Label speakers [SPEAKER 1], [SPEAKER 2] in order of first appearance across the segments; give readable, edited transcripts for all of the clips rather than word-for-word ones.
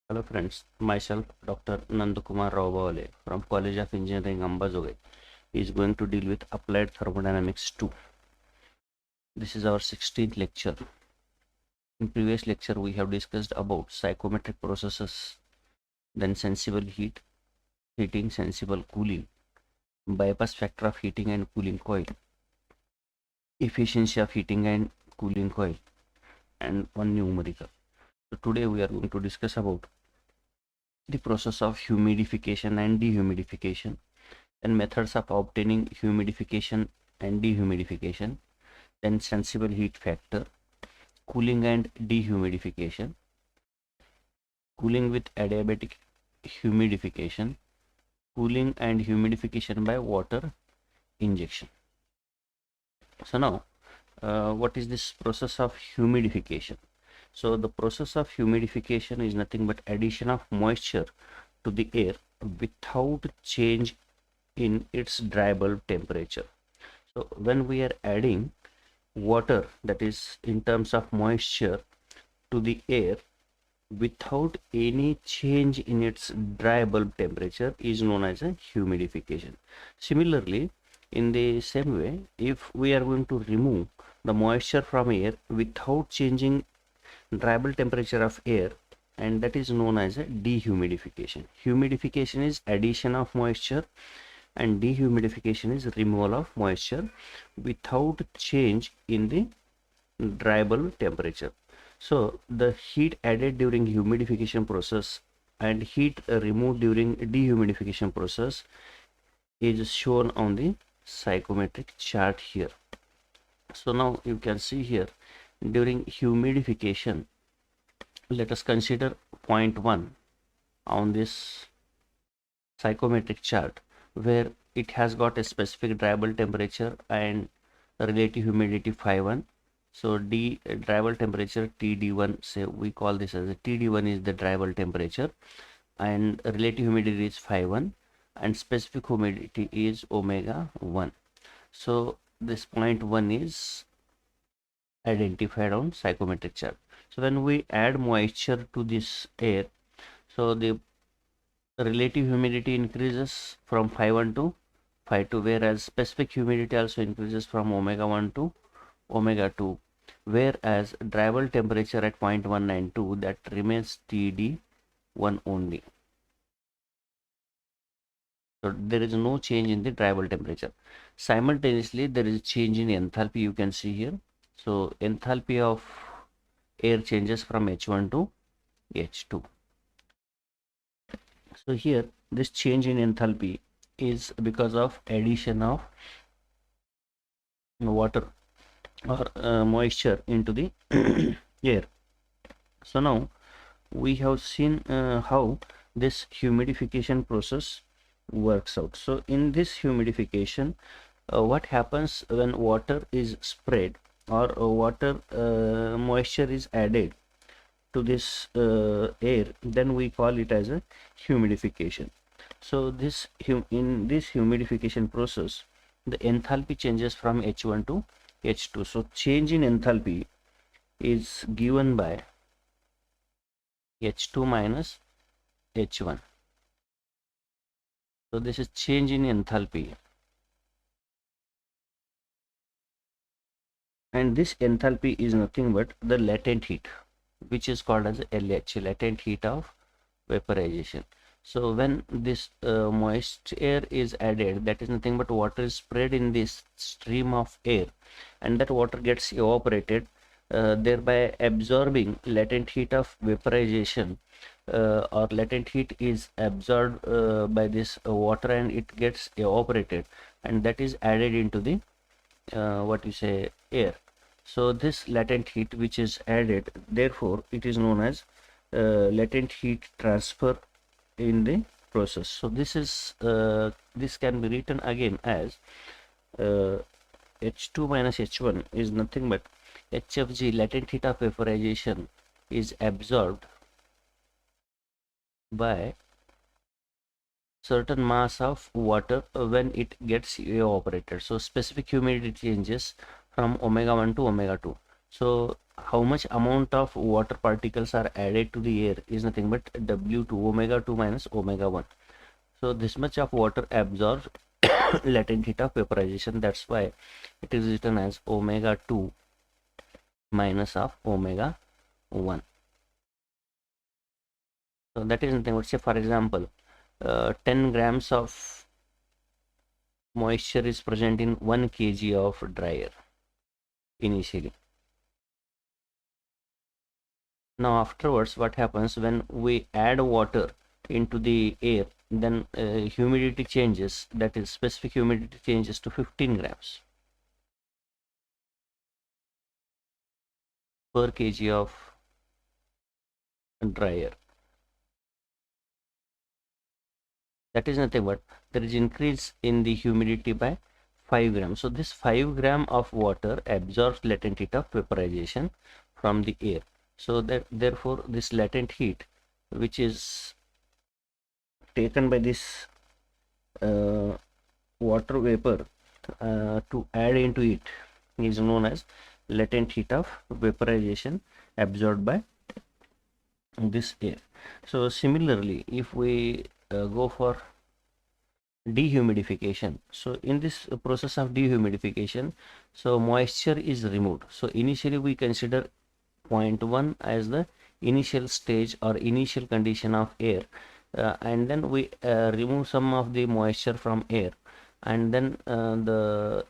[SPEAKER 1] Hello friends, myself Dr. Nandakumar Raubawale from College of Engineering Ambazogai is going to deal with Applied Thermodynamics 2. This is our 16th lecture. In previous lecture we have discussed about psychometric processes, then sensible heating, sensible cooling, bypass factor of heating and cooling coil, efficiency of heating and cooling coil, and one numerical. So today we are going to discuss about the process of humidification and dehumidification, and methods of obtaining humidification and dehumidification, then sensible heat factor, cooling and dehumidification, cooling with adiabatic humidification, cooling and humidification by water injection. So now, what is this process of humidification? So the process of humidification is nothing but addition of moisture to the air without change in its dry bulb temperature. So when we are adding water, that is in terms of moisture, to the air without any change in its dry bulb temperature is known as a humidification. Similarly, in the same way, if we are going to remove the moisture from air without changing dry bulb temperature of air, and that is known as a dehumidification. Humidification is addition of moisture and dehumidification is removal of moisture without change in the dry bulb temperature. So the heat added during humidification process and heat removed during dehumidification process is shown on the psychometric chart here. So now you can see here, during humidification, let us consider point 1 on this psychometric chart, where it has got a specific dry bulb temperature and relative humidity phi1. So dry bulb temperature TD1, say we call this as a TD1 is the dry bulb temperature, and relative humidity is phi1 and specific humidity is omega 1. So this point 1 is identified on psychometric chart. So when we add moisture to this air, so the relative humidity increases from phi1 to phi2, whereas specific humidity also increases from omega 1 to omega 2, whereas dry bulb temperature at 0.192 that remains TD1 only. So there is no change in the dry bulb temperature. Simultaneously there is a change in enthalpy, you can see here. So enthalpy of air changes from H1 to H2. So here this change in enthalpy is because of addition of water or moisture into the air. So now we have seen how this humidification process works out. So in this humidification, what happens when water is sprayed or water moisture is added to this air, then we call it as a humidification. So this in this humidification process, the enthalpy changes from H1 to H2. So change in enthalpy is given by H2 minus H1. So this is change in enthalpy, and this enthalpy is nothing but the latent heat, which is called as LH, latent heat of vaporization. So when this moist air is added, that is nothing but water is sprayed in this stream of air, and that water gets evaporated, thereby absorbing latent heat of vaporization, or latent heat is absorbed by this water and it gets evaporated, and that is added into the air. So this latent heat which is added, therefore it is known as latent heat transfer in the process. So this is this can be written again as H2 minus H1 is nothing but HFG, latent heat of vaporization, is absorbed by certain mass of water when it gets evaporated. So specific humidity changes from omega 1 to omega 2. So how much amount of water particles are added to the air is nothing but W2 omega 2 minus omega 1. So this much of water absorbs latent heat of vaporization. That's why it is written as omega 2 minus of omega 1. So that is nothing but, say for example, 10 grams of moisture is present in 1 kg of dry air initially. Now afterwards, what happens when we add water into the air, then humidity changes, that is specific humidity changes to 15 grams per kg of dry air. That is nothing but there is increase in the humidity by 5 grams. So this 5 gram of water absorbs latent heat of vaporization from the air. So that therefore this latent heat which is taken by this water vapor to add into it is known as latent heat of vaporization absorbed by this air. So similarly, if we go for dehumidification, so in this process of dehumidification, so moisture is removed. So initially we consider point 1 as the initial stage or initial condition of air, and then we remove some of the moisture from air, and then the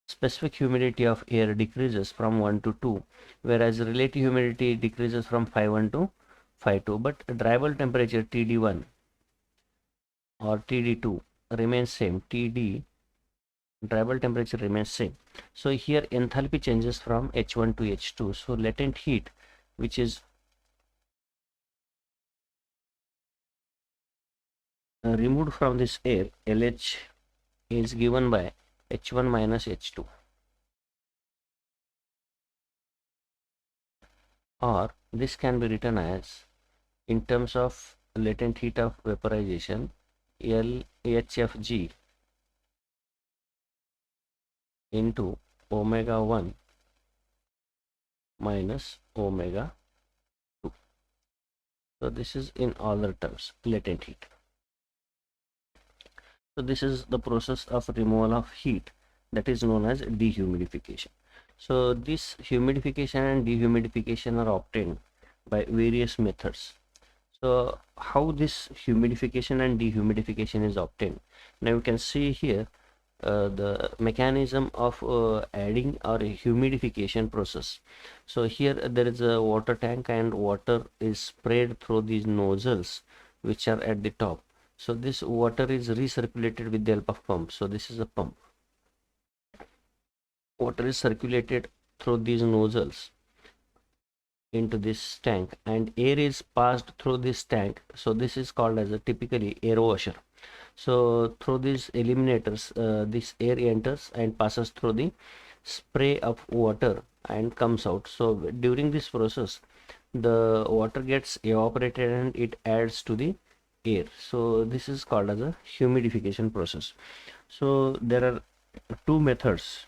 [SPEAKER 1] specific humidity of air decreases from 1 to 2, whereas relative humidity decreases from 5.1 to 5.2, but dry bulb temperature TD1 or TD2 remains same. TD, dry bulb temperature remains same. So here enthalpy changes from H1 to H2. So latent heat which is removed from this air, LH, is given by H1 minus H2, or this can be written as, in terms of latent heat of vaporization, LHFG into omega 1 minus omega 2. So this is in other terms latent heat. So this is the process of removal of heat, that is known as dehumidification. So this humidification and dehumidification are obtained by various methods. So how this humidification and dehumidification is obtained? Now you can see here the mechanism of adding or a humidification process. So here there is a water tank and water is sprayed through these nozzles which are at the top. So this water is recirculated with the help of pump. So this is a pump. Water is circulated through these nozzles into this tank, and air is passed through this tank. So this is called as a typically air washer. So through these eliminators, this air enters and passes through the spray of water and comes out. So during this process, the water gets evaporated and it adds to the air. So this is called as a humidification process. So there are two methods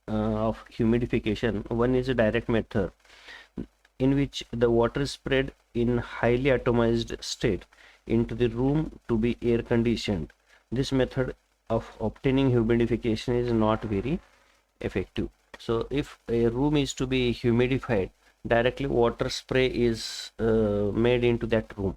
[SPEAKER 1] of humidification. One is a direct method in which the water is spread in highly atomized state into the room to be air conditioned. This method of obtaining humidification is not very effective. So if a room is to be humidified, directly water spray is made into that room.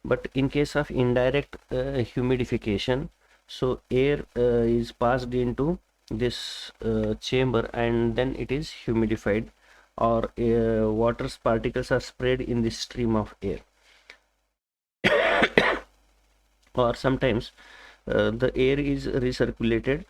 [SPEAKER 1] But in case of indirect humidification, so air is passed into this chamber and then it is humidified, or water particles are sprayed in the stream of air. Or sometimes the air is recirculated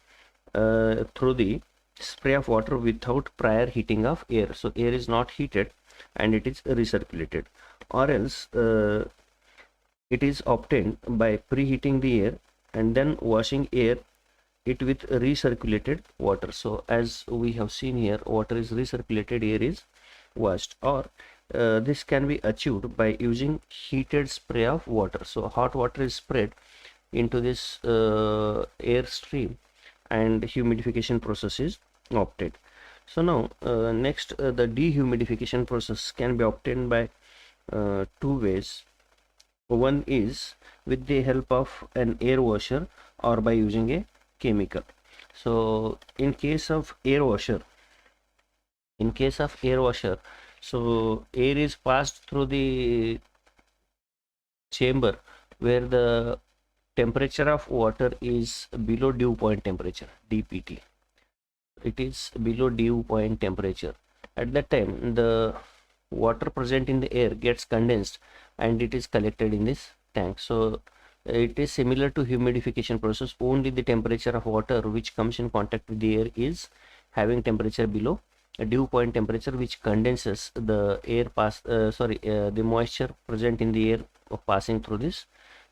[SPEAKER 1] through the spray of water without prior heating of air. So air is not heated and it is recirculated, or else it is obtained by preheating the air and then washing it with recirculated water. So as we have seen here, water is recirculated, air is washed, or this can be achieved by using heated spray of water. So hot water is sprayed into this air stream and humidification process is obtained. So now next, the dehumidification process can be obtained by two ways. One is with the help of an air washer or by using a chemical. So in case of air washer, so air is passed through the chamber where the temperature of water is below dew point temperature, DPT. It is below dew point temperature. At that time, the water present in the air gets condensed and it is collected in this tank. So it is similar to humidification process, only the temperature of water which comes in contact with the air is having temperature below a dew point temperature, which condenses the air the moisture present in the air passing through this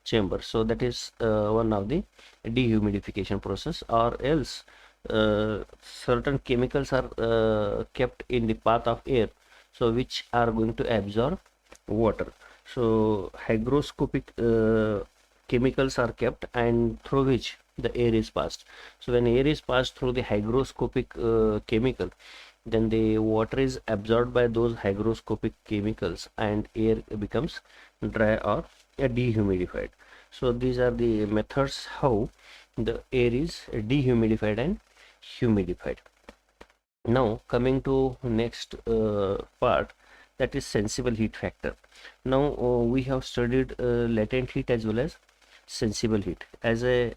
[SPEAKER 1] chamber. So that is one of the dehumidification process. Or else certain chemicals are kept in the path of air, so which are going to absorb water. So hygroscopic chemicals are kept, and through which the air is passed. So when air is passed through the hygroscopic chemical, then the water is absorbed by those hygroscopic chemicals and air becomes dry or dehumidified. So these are the methods how the air is dehumidified and humidified. Now coming to next part, that is sensible heat factor. Now we have studied latent heat as well as sensible heat as a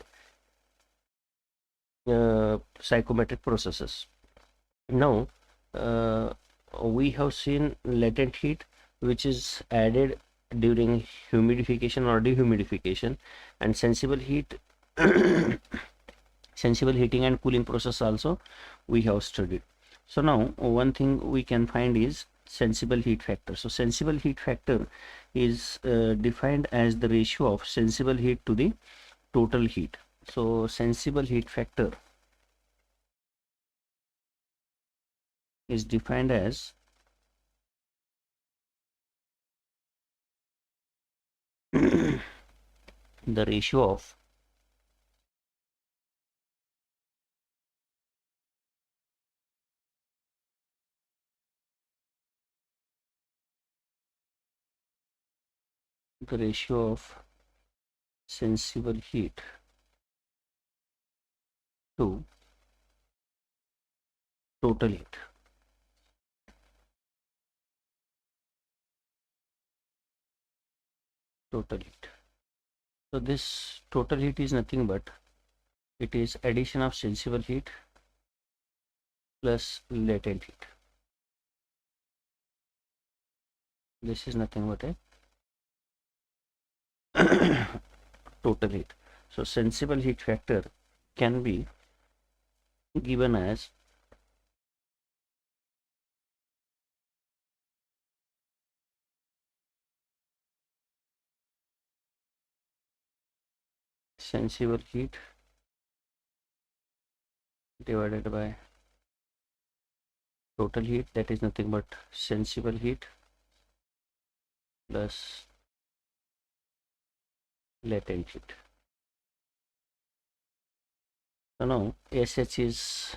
[SPEAKER 1] psychometric processes. Now we have seen latent heat, which is added during humidification or dehumidification, and sensible heat sensible heating and cooling process also we have studied. So now one thing we can find is sensible heat factor. So sensible heat factor is defined as the ratio of sensible heat to the total heat. So sensible heat factor is defined as the ratio of sensible heat to total heat. Total heat. So this total heat is nothing but it is addition of sensible heat plus latent heat. This is nothing but a total heat. So sensible heat factor can be given as sensible heat divided by total heat, that is nothing but sensible heat plus latent heat. So now SH is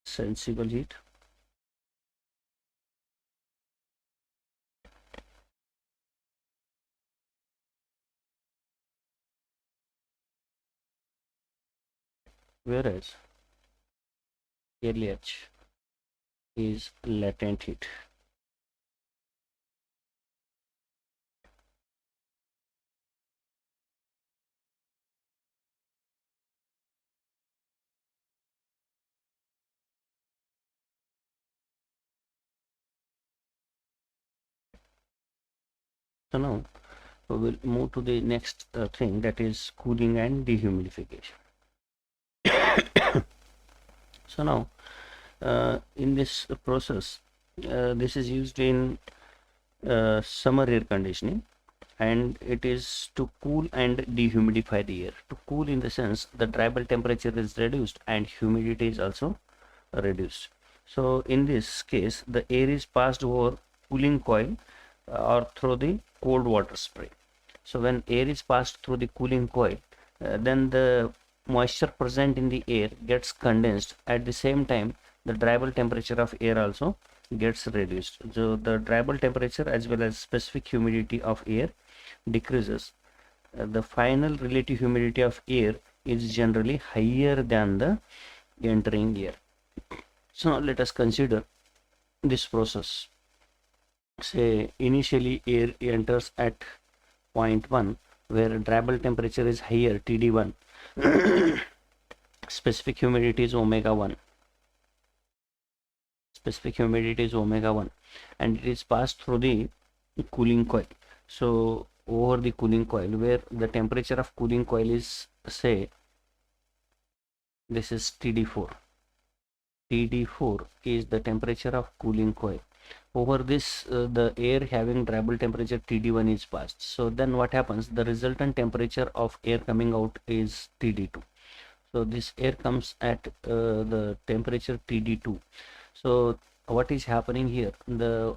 [SPEAKER 1] sensible heat whereas LH is latent heat. So now we will move to the next thing, that is cooling and dehumidification. So now in this process, this is used in summer air conditioning, and it is to cool and dehumidify the air. To cool in the sense the dry bulb temperature is reduced and humidity is also reduced. So in this case the air is passed over cooling coil or through the cold water spray. So when air is passed through the cooling coil, then the moisture present in the air gets condensed. At the same time, the dryable temperature of air also gets reduced. So the dryable temperature as well as specific humidity of air decreases. The final relative humidity of air is generally higher than the entering air. So now let us consider this process. Say initially air enters at point 1 where dryable temperature is higher, TD1. Specific humidity is omega 1. Specific humidity is omega 1, and it is passed through the cooling coil. So over the cooling coil, where the temperature of cooling coil is, say, this is TD4. TD4 is the temperature of cooling coil. Over this, the air having dryable temperature TD1 is passed. So then what happens? The resultant temperature of air coming out is TD2. So this air comes at the temperature TD2. So what is happening here? The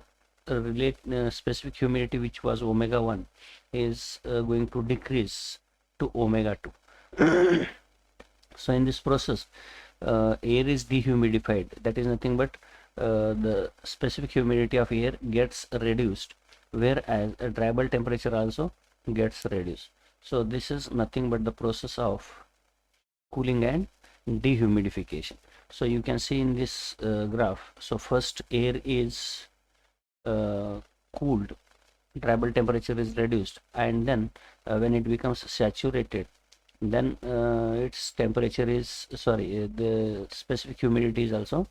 [SPEAKER 1] specific humidity, which was omega 1, is going to decrease to omega 2. So in this process, air is dehumidified. That is nothing but the specific humidity of air gets reduced, whereas a dryable temperature also gets reduced. So this is nothing but the process of cooling and dehumidification. So you can see in this graph, so first air is cooled, dryable temperature is reduced, and then when it becomes saturated, then its temperature is the specific humidity is also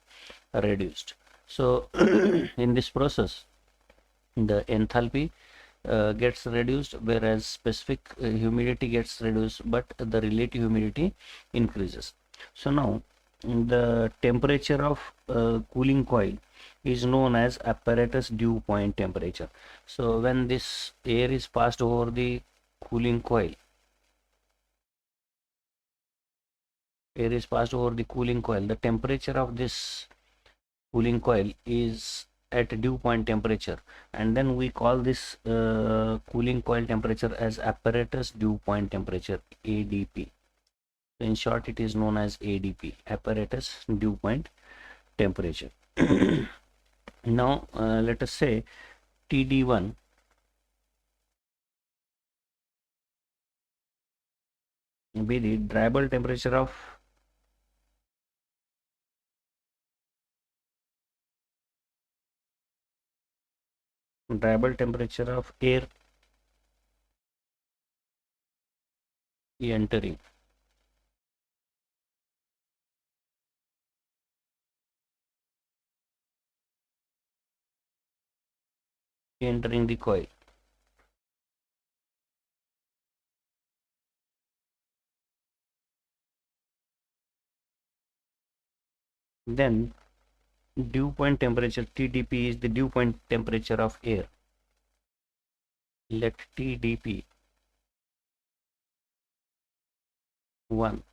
[SPEAKER 1] reduced. So in this process, the enthalpy gets reduced, whereas specific humidity gets reduced, but the relative humidity increases. So now the temperature of cooling coil is known as apparatus dew point temperature. So when this air is passed over the cooling coil, the temperature of this cooling coil is at dew point temperature, and then we call this cooling coil temperature as apparatus dew point temperature, ADP. In short, it is known as ADP, apparatus dew point temperature. Now let us say TD1 be the dryable temperature of air entering the coil. Then dew point temperature, TDP, is the dew point temperature of air. Let TDP 1.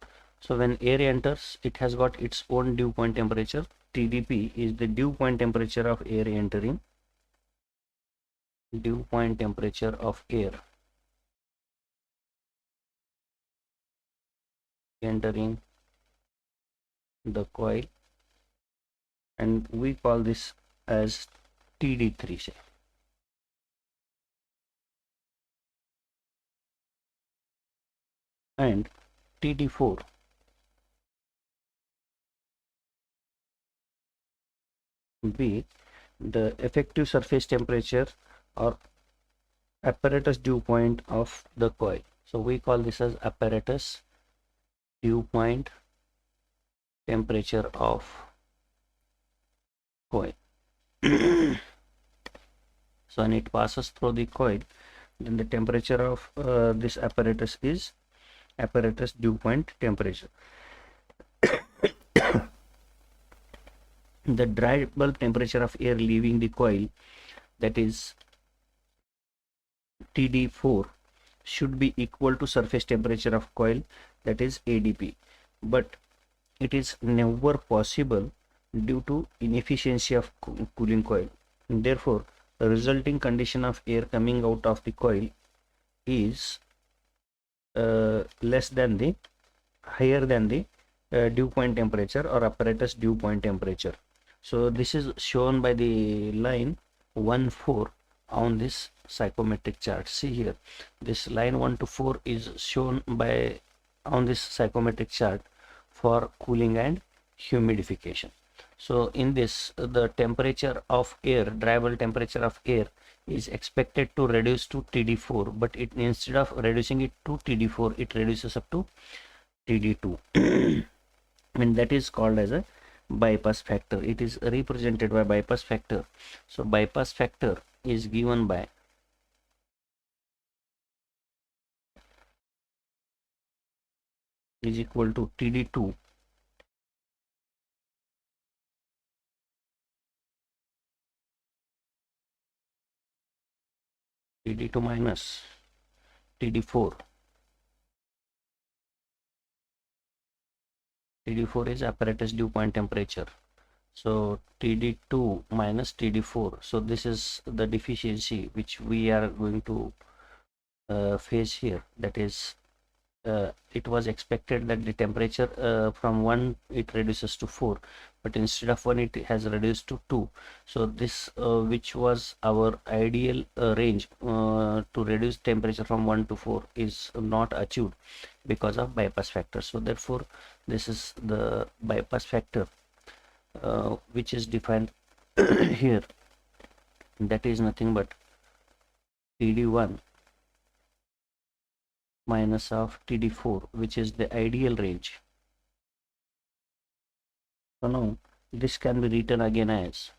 [SPEAKER 1] So when air enters, it has got its own dew point temperature. TDP is the dew point temperature of air entering. Dew point temperature of air entering the coil, and we call this as TD3, say. And TD4 be the effective surface temperature or apparatus dew point of the coil. So we call this as apparatus dew point temperature of coil. So when it passes through the coil, then the temperature of this apparatus is apparatus dew point temperature. The dry bulb temperature of air leaving the coil, that is TD4, should be equal to surface temperature of coil, that is ADP, but it is never possible due to inefficiency of cooling coil. Therefore, the resulting condition of air coming out of the coil is less than the higher than the dew point temperature or apparatus dew point temperature. So this is shown by the line 1 4 on this psychometric chart. See here, this line 1 to 4 is shown by on this psychometric chart for cooling and humidification. So in this, the temperature of air, dry bulb temperature of air is expected to reduce to TD4, but it, instead of reducing it to TD4, it reduces up to TD2. And that is called as a bypass factor. It is represented by bypass factor. So bypass factor is given by is equal to TD2 minus TD4. TD4 is apparatus dew point temperature. So TD2 minus TD4. So this is the deficiency which we are going to face here. That is, it was expected that the temperature from 1 it reduces to 4, but instead of 1 it has reduced to 2. So this which was our ideal range to reduce temperature from 1 to 4 is not achieved because of bypass factor. So therefore this is the bypass factor which is defined here. That is nothing but TD1 minus of TD4, which is the ideal range. So now this can be written again as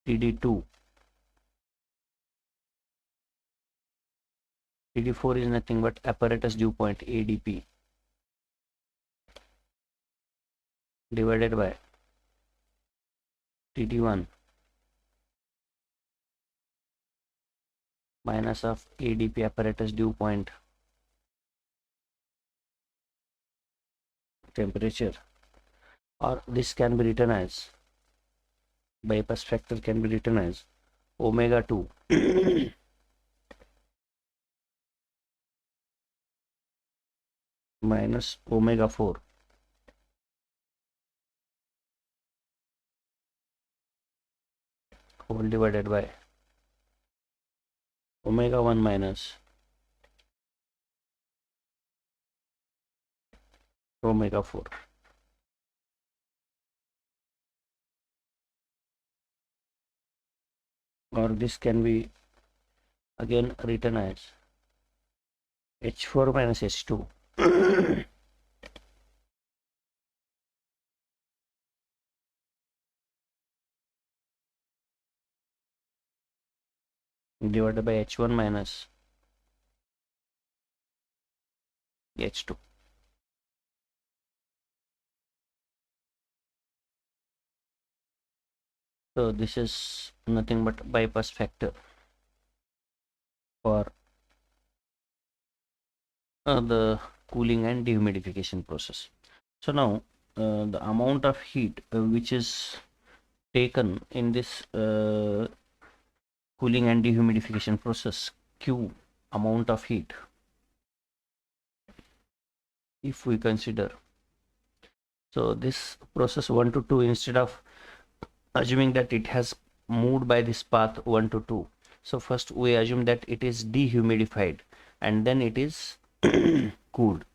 [SPEAKER 1] TD2. TD4 is nothing but apparatus dew point ADP divided by TD1 minus of ADP apparatus dew point temperature, or this can be written as bypass factor can be written as omega 2 minus omega 4 whole divided by omega 1 minus omega 4. Or this can be again written as H4 minus H2 divided by H1 minus H2. So this is nothing but bypass factor for the cooling and dehumidification process. So now the amount of heat which is taken in this cooling and dehumidification process, Q amount of heat, if we consider, so this process 1 to 2, instead of assuming that it has moved by this path 1 to 2, so first we assume that it is dehumidified and then it is cooled.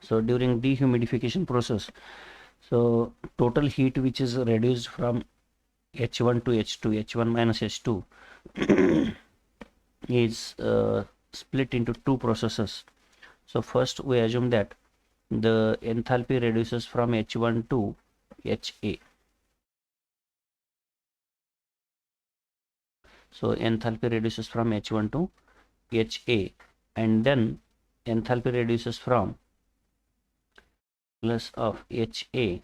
[SPEAKER 1] So during dehumidification process, so total heat which is reduced from H1 to H2, H1 minus H2 is split into two processes. So first we assume that the enthalpy reduces from H1 to HA. So enthalpy reduces from H1 to HA, and then enthalpy reduces from plus of HA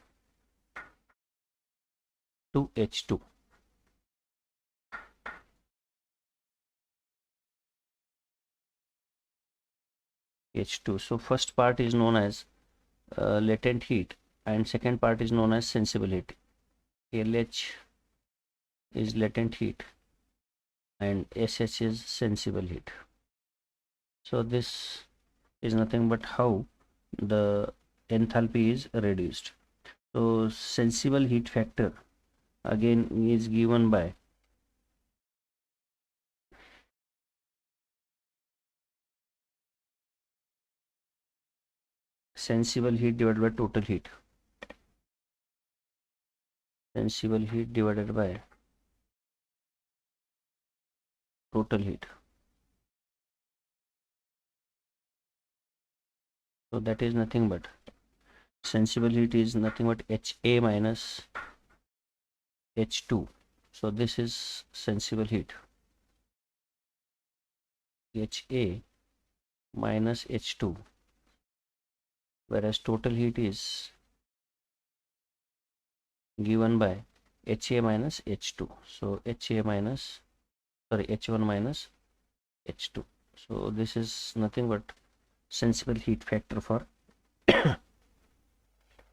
[SPEAKER 1] to H2. H2. So first part is known as latent heat and second part is known as sensible heat. LH is latent heat and SH is sensible heat. So this is nothing but how the enthalpy is reduced. So sensible heat factor again is given by sensible heat divided by total heat. Sensible heat divided by total heat. So that is nothing but sensible heat is nothing but HA minus H2. So this is sensible heat, HA minus H2, whereas total heat is given by HA minus H2. So HA minus, sorry, H1 minus H2. So this is nothing but sensible heat factor for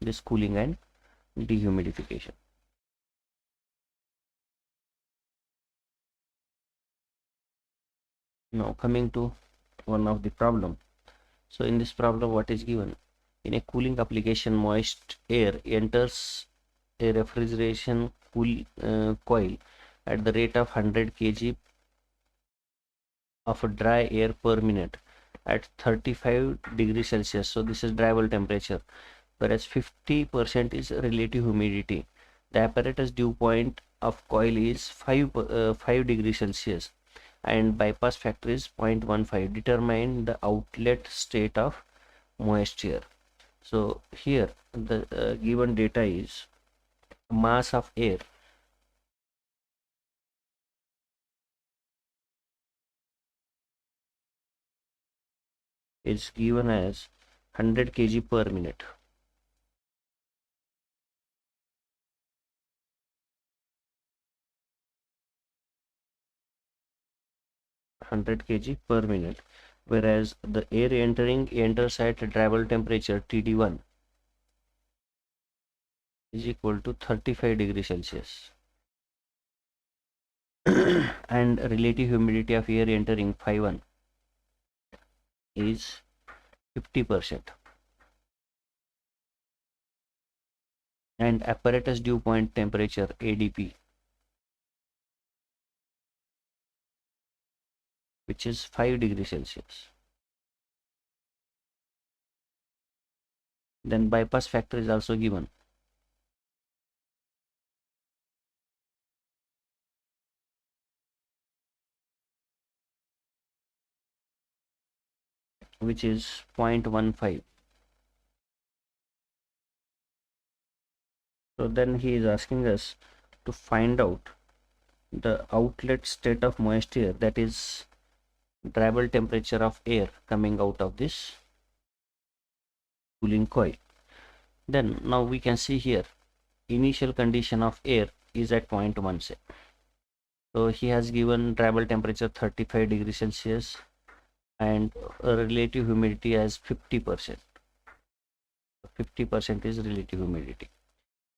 [SPEAKER 1] this cooling and dehumidification. Now coming to one of the problem. So in this problem, what is given? In a cooling application, moist air enters a refrigeration coil at the rate of 100 kg of dry air per minute at 35 degrees Celsius. So this is dry bulb temperature, whereas 50% is relative humidity. The apparatus dew point of coil is 5 degrees Celsius and bypass factor is 0.15. Determine the outlet state of moisture. So here the given data is mass of air is given as 100 kg per minute. 100 kg per minute, whereas the air enters at dry bulb temperature TD1 is equal to 35 degrees Celsius and relative humidity of air entering phi1 is 50% and apparatus dew point temperature ADP, which is 5 degrees Celsius. Then bypass factor is also given, which is 0.15. So then he is asking us to find out the outlet state of moisture, that is dry bulb temperature of air coming out of this cooling coil. Then now we can see here initial condition of air is at 0.1 say. So he has given dry bulb temperature 35 degrees Celsius and relative humidity as 50%. 50% is relative humidity.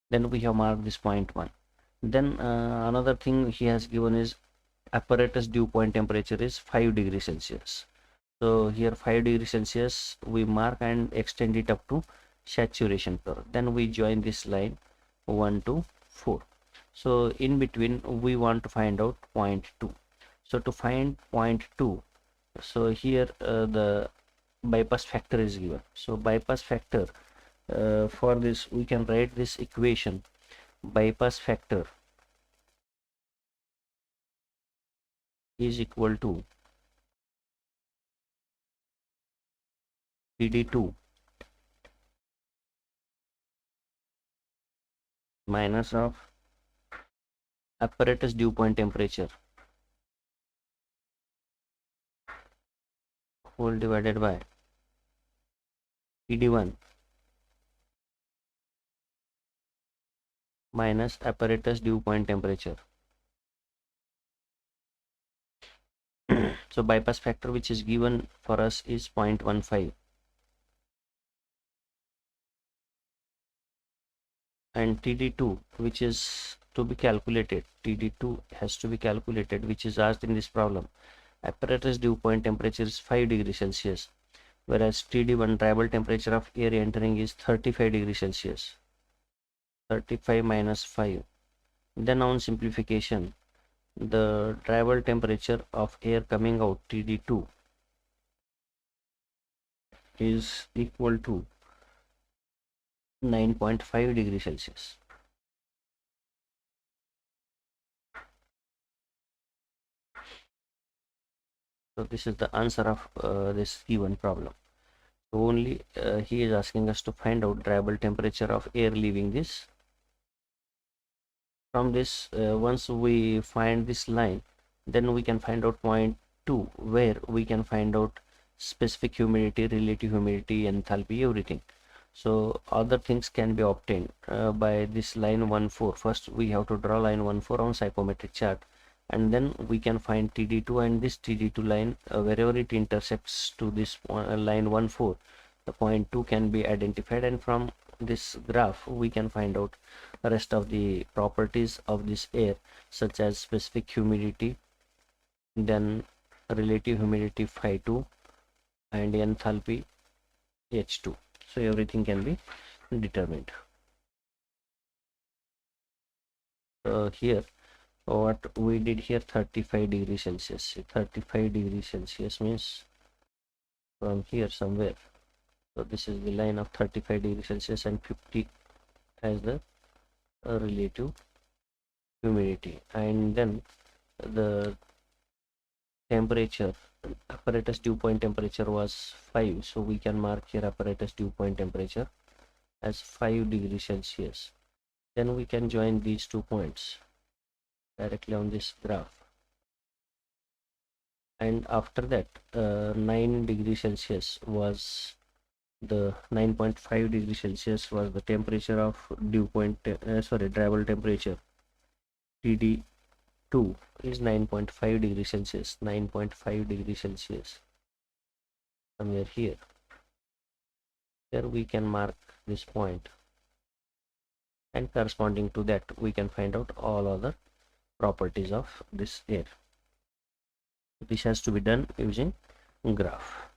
[SPEAKER 1] Then we have marked this 0.1. Then another thing he has given is apparatus dew point temperature is 5 degrees Celsius. So here 5 degrees Celsius we mark and extend it up to saturation curve. Then we join this line 1 to 4. So in between we want to find out 0.2. So to find 0.2, so here the bypass factor is given. So bypass factor, for this we can write this equation: bypass factor is equal to ATD-II minus of apparatus dew point temperature whole divided by TD1 minus apparatus dew point temperature. So bypass factor which is given for us is 0.15 and TD2 which is to be calculated, TD2 has to be calculated, which is asked in this problem, apparatus dew point temperature is 5 degrees Celsius, whereas TD1 dryable temperature of air entering is 35 degrees Celsius. 35 minus 5. Then on simplification, the dryable temperature of air coming out TD2 is equal to 9.5 degrees Celsius. So this is the answer of this given problem. So only he is asking us to find out dryable temperature of air leaving this. From this, once we find this line, then we can find out point 2, where we can find out specific humidity, relative humidity, enthalpy, everything. So other things can be obtained by this line 1,4. First we have to draw line 1,4 on psychometric chart, and then we can find TD2, and this TD2 line, wherever it intersects to this line 1,4, the point 2 can be identified, and from this graph we can find out the rest of the properties of this air, such as specific humidity, then relative humidity phi2, and enthalpy H2. So everything can be determined. Here what we did here, 35 degrees Celsius. 35 degrees Celsius means from here somewhere. So this is the line of 35 degrees Celsius, and 50 as the relative humidity, and then the temperature, apparatus dew point temperature was 5, so we can mark here apparatus dew point temperature as 5 degrees Celsius. Then we can join these 2 points directly on this graph, and after that 9 degrees Celsius was the 9.5 degrees Celsius was the temperature of dew point, dryable temperature. TD2 is 9.5 degrees Celsius, 9.5 degrees Celsius, somewhere here. There we can mark this point, and corresponding to that we can find out all other properties of this air. This has to be done using graph.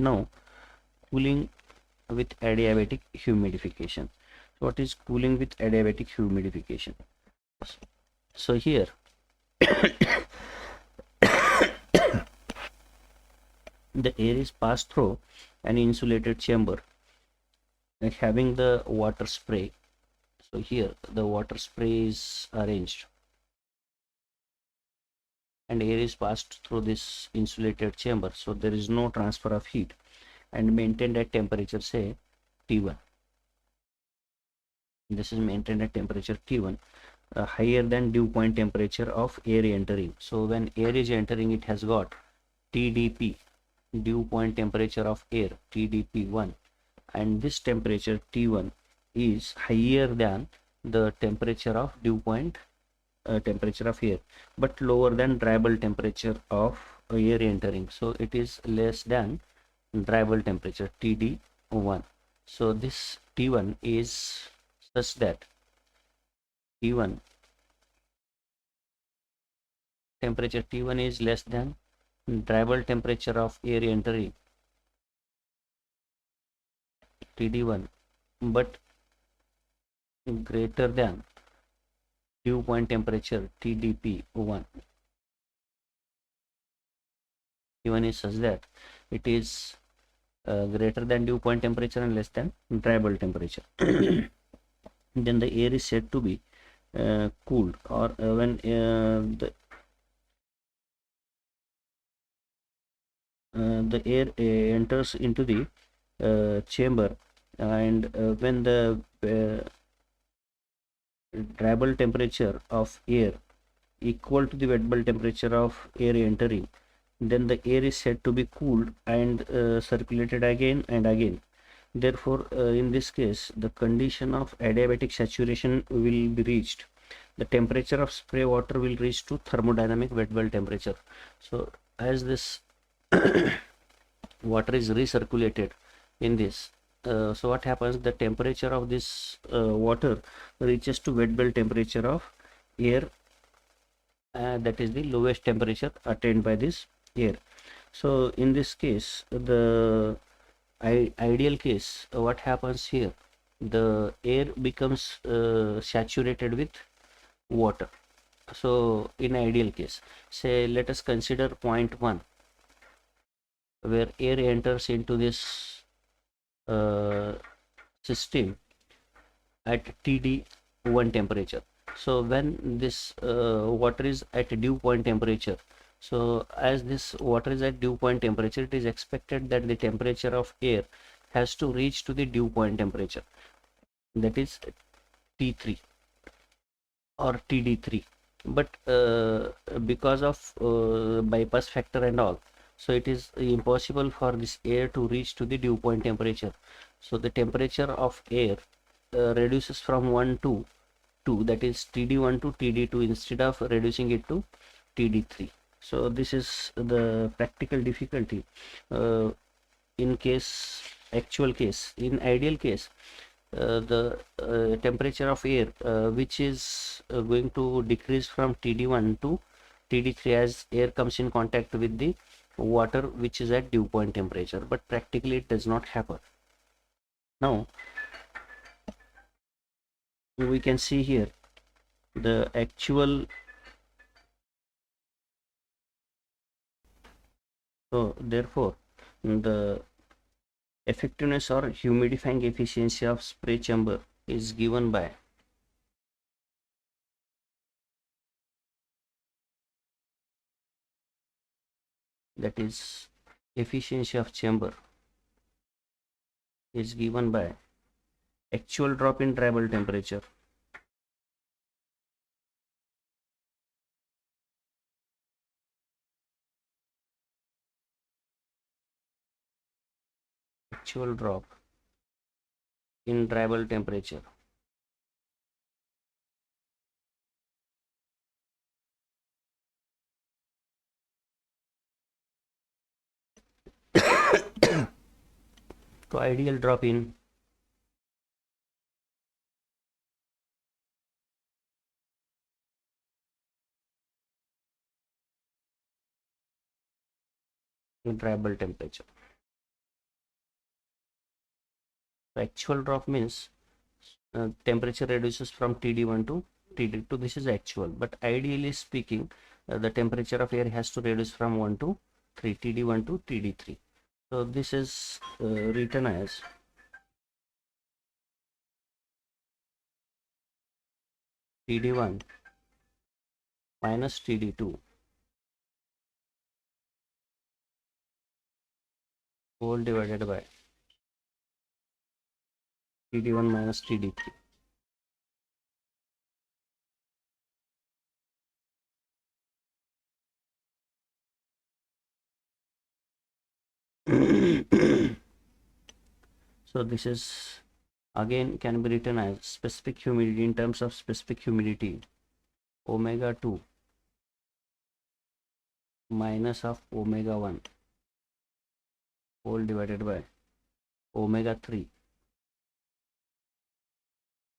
[SPEAKER 1] Now, cooling with adiabatic humidification. So what is cooling with adiabatic humidification? So here the air is passed through an insulated chamber having the water spray. So here the water spray is arranged, and air is passed through this insulated chamber, so there is no transfer of heat, and maintained at temperature, say T1. This is maintained at temperature T1, higher than dew point temperature of air entering. So when air is entering, it has got TDP, dew point temperature of air, TDP1, and this temperature T1 is higher than the temperature of dew point temperature of air, but lower than dryable temperature of air entering. So it is less than dryable temperature TD1. So this T1 is such that T1 temperature T1 is less than dryable temperature of air entering TD1, but greater than dew point temperature TDP1. T1 is such that it is greater than dew point temperature and less than dryable temperature. Then the air is said to be cooled, or when the air enters into the chamber, and when the dryable temperature of air equal to the wet bulb temperature of air entering, then the air is said to be cooled and circulated again and again. Therefore, in this case, the condition of adiabatic saturation will be reached. The temperature of spray water will reach to thermodynamic wet bulb temperature. So as this water is recirculated in this, so what happens, the temperature of this water reaches to wet bulb temperature of air that is the lowest temperature attained by this air. So in this case, the ideal case, what happens here, the air becomes saturated with water. So in ideal case, say let us consider point 1, where air enters into this system at TD1 temperature. So when this water is at dew point temperature, so as this water is at dew point temperature, it is expected that the temperature of air has to reach to the dew point temperature, that is T3 or TD3. But because of bypass factor and all, so it is impossible for this air to reach to the dew point temperature. So the temperature of air reduces from 1 to 2, that is TD1 to TD2, instead of reducing it to TD3. So this is the practical difficulty in case, actual case. In ideal case, the temperature of air which is going to decrease from TD1 to TD3 as air comes in contact with the water which is at dew point temperature, but practically it does not happen. Now we can see here the actual, so therefore the effectiveness or humidifying efficiency of spray chamber is given by that is efficiency of chamber is given by actual drop in dry bulb temperature actual drop in dry bulb temperature to ideal drop in dry bulb temperature. So actual drop means temperature reduces from TD1 to TD2. This is actual, but ideally speaking, the temperature of air has to reduce from 1 to 3, TD1 to TD3. So this is written as TD1 minus TD2 whole divided by TD1 minus TD3. So this is again can be written as specific humidity, in terms of specific humidity, omega 2 minus of omega 1 whole divided by omega 3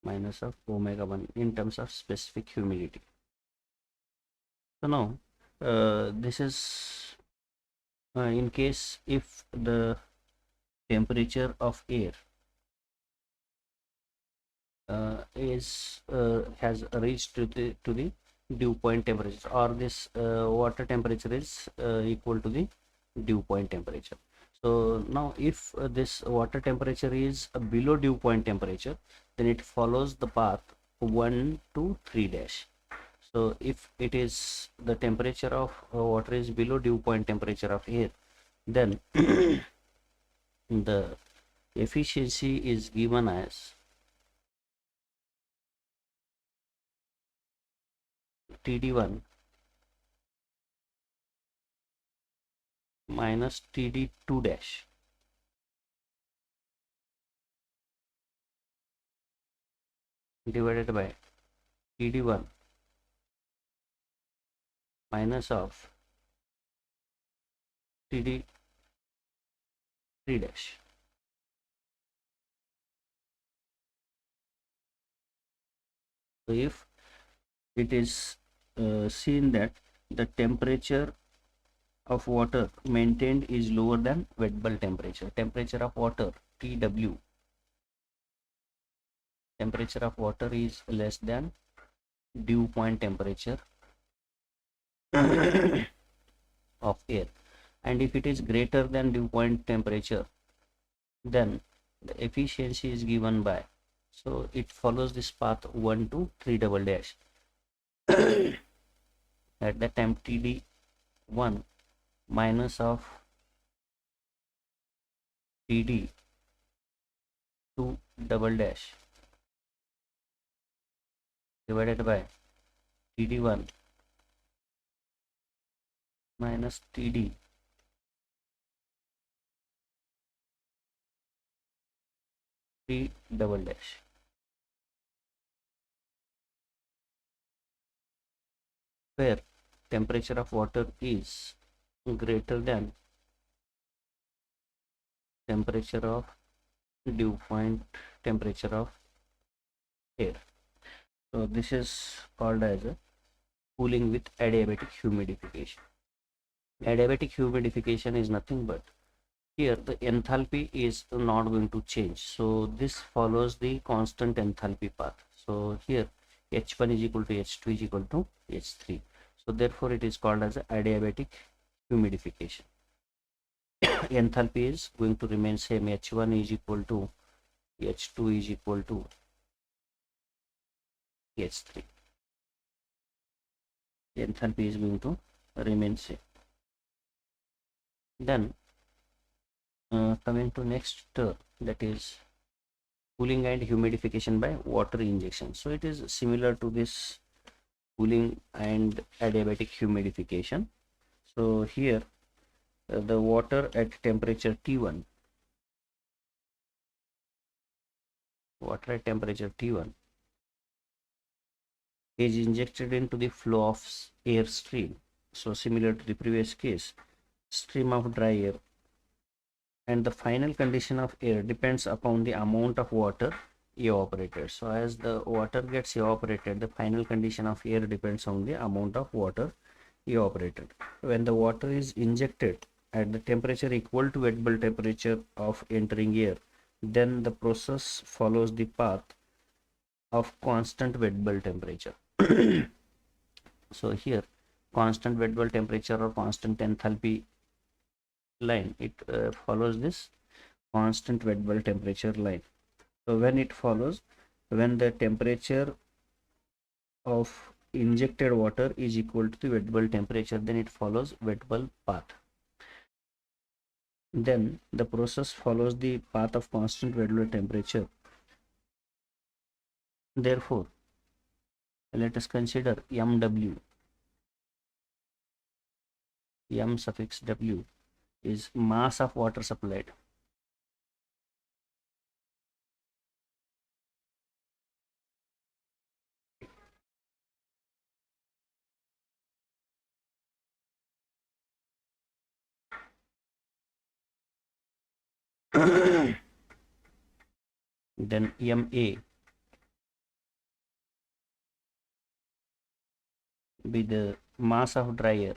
[SPEAKER 1] minus of omega 1 in terms of specific humidity. So now this is in case if the temperature of air has reached to the dew point temperature, or this water temperature is equal to the dew point temperature. So now if this water temperature is below dew point temperature, then it follows the path 1 to 3 dash. So if it is the temperature of water is below dew point temperature of air, then the efficiency is given as TD1 minus TD2 dash divided by TD1 minus of TD3 dash. So if it is seen that the temperature of water maintained is lower than wet bulb temperature. Temperature of water TW, temperature of water is less than dew point temperature of air, and if it is greater than dew point temperature, then the efficiency is given by, so it follows this path 1 to 3 double dash. At that time TD1 minus of TD2 double dash divided by TD1 minus TD double dash, where temperature of water is greater than temperature of dew point temperature of air. So this is called as a cooling with adiabatic humidification. Adiabatic humidification is nothing but, here the enthalpy is not going to change, so this follows the constant enthalpy path. So here H1 is equal to H2 is equal to H3, so therefore it is called as adiabatic humidification. Enthalpy is going to remain same, H1 is equal to H2 is equal to H3. The enthalpy is going to remain same. Then coming to next that is cooling and humidification by water injection. So it is similar to this cooling and adiabatic humidification. So here the water at temperature T1, water at temperature T1 is injected into the flow of air stream. So similar to the previous case, stream of dry air, and the final condition of air depends upon the amount of water evaporated. So as the water gets evaporated, the final condition of air depends on the amount of water evaporated. When the water is injected at the temperature equal to wet bulb temperature of entering air, then the process follows the path of constant wet bulb temperature. So here constant wet bulb temperature or constant enthalpy line, it follows this constant wet bulb temperature line. So when it follows, when the temperature of injected water is equal to the wet bulb temperature, then it follows wet bulb path. Then the process follows the path of constant wet bulb temperature. Therefore let us consider MW. M suffix W is mass of water supplied. Then MA be the mass of dry air,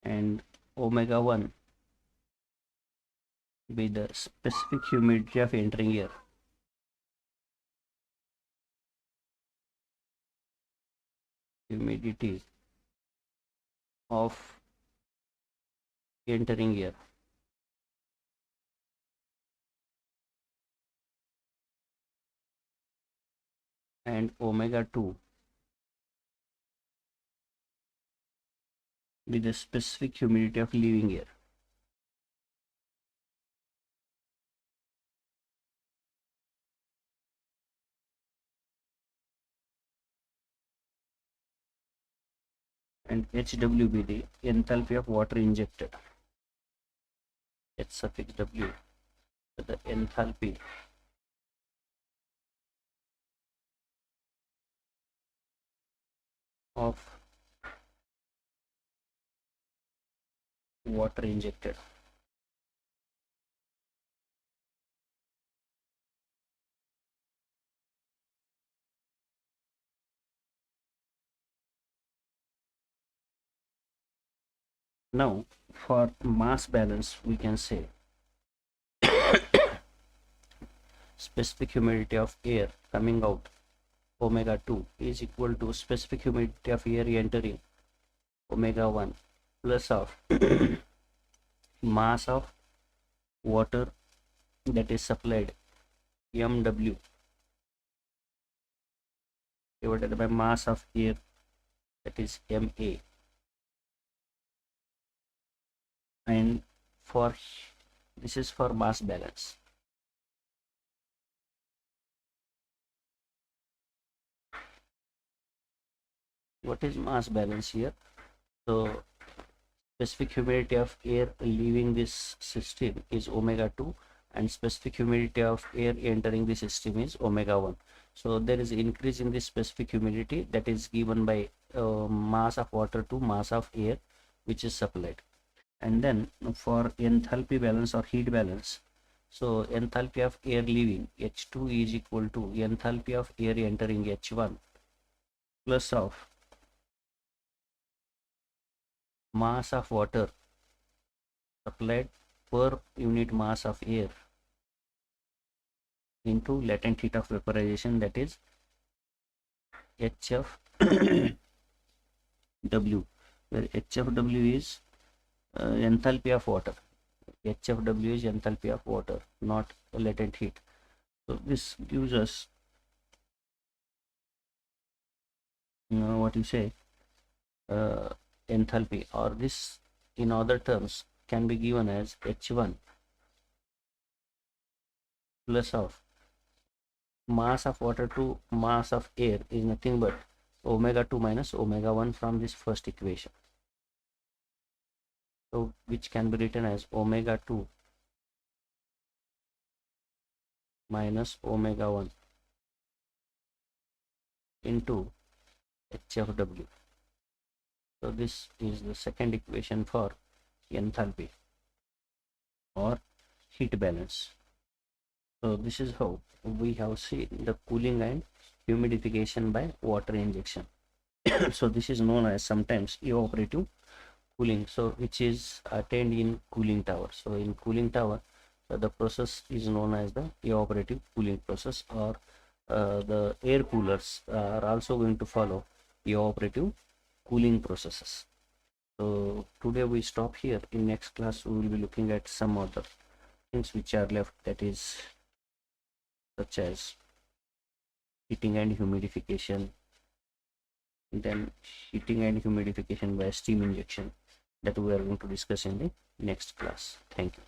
[SPEAKER 1] and omega 1 be the specific humidity of entering air. Humidity of entering air. And omega 2 be the specific humidity of leaving air. And HW be the enthalpy of water injected. H suffix W, the enthalpy of water injected. Now for mass balance we can say specific humidity of air coming out omega 2 is equal to specific humidity of air entering omega 1 plus of mass of water that is supplied mw divided by mass of air that is ma. And for this is for mass balance. What is mass balance here? So specific humidity of air leaving this system is omega 2 and specific humidity of air entering the system is omega 1. So there is increase in the specific humidity that is given by mass of water to mass of air which is supplied. And then for enthalpy balance or heat balance, so enthalpy of air leaving H2 is equal to enthalpy of air entering H1 plus of mass of water supplied per unit mass of air into latent heat of vaporization, that is HFW, where HFW is enthalpy of water. HFW is enthalpy of water, not latent heat. So this gives us what you say enthalpy, or this in other terms can be given as H1 plus of mass of water to mass of air is nothing but omega 2 minus omega 1 from this first equation. So which can be written as omega 2 minus omega 1 into HFW. So this is the second equation for enthalpy or heat balance. So this is how we have seen the cooling and humidification by water injection. So this is known as sometimes evaporative cooling, so which is attained in cooling tower. So in cooling tower the process is known as the evaporative cooling process, or the air coolers are also going to follow evaporative cooling processes. So today we stop here. In next class we will be looking at some other things which are left, that is such as heating and humidification, then heating and humidification by steam injection, that we are going to discuss in the next class. Thank you.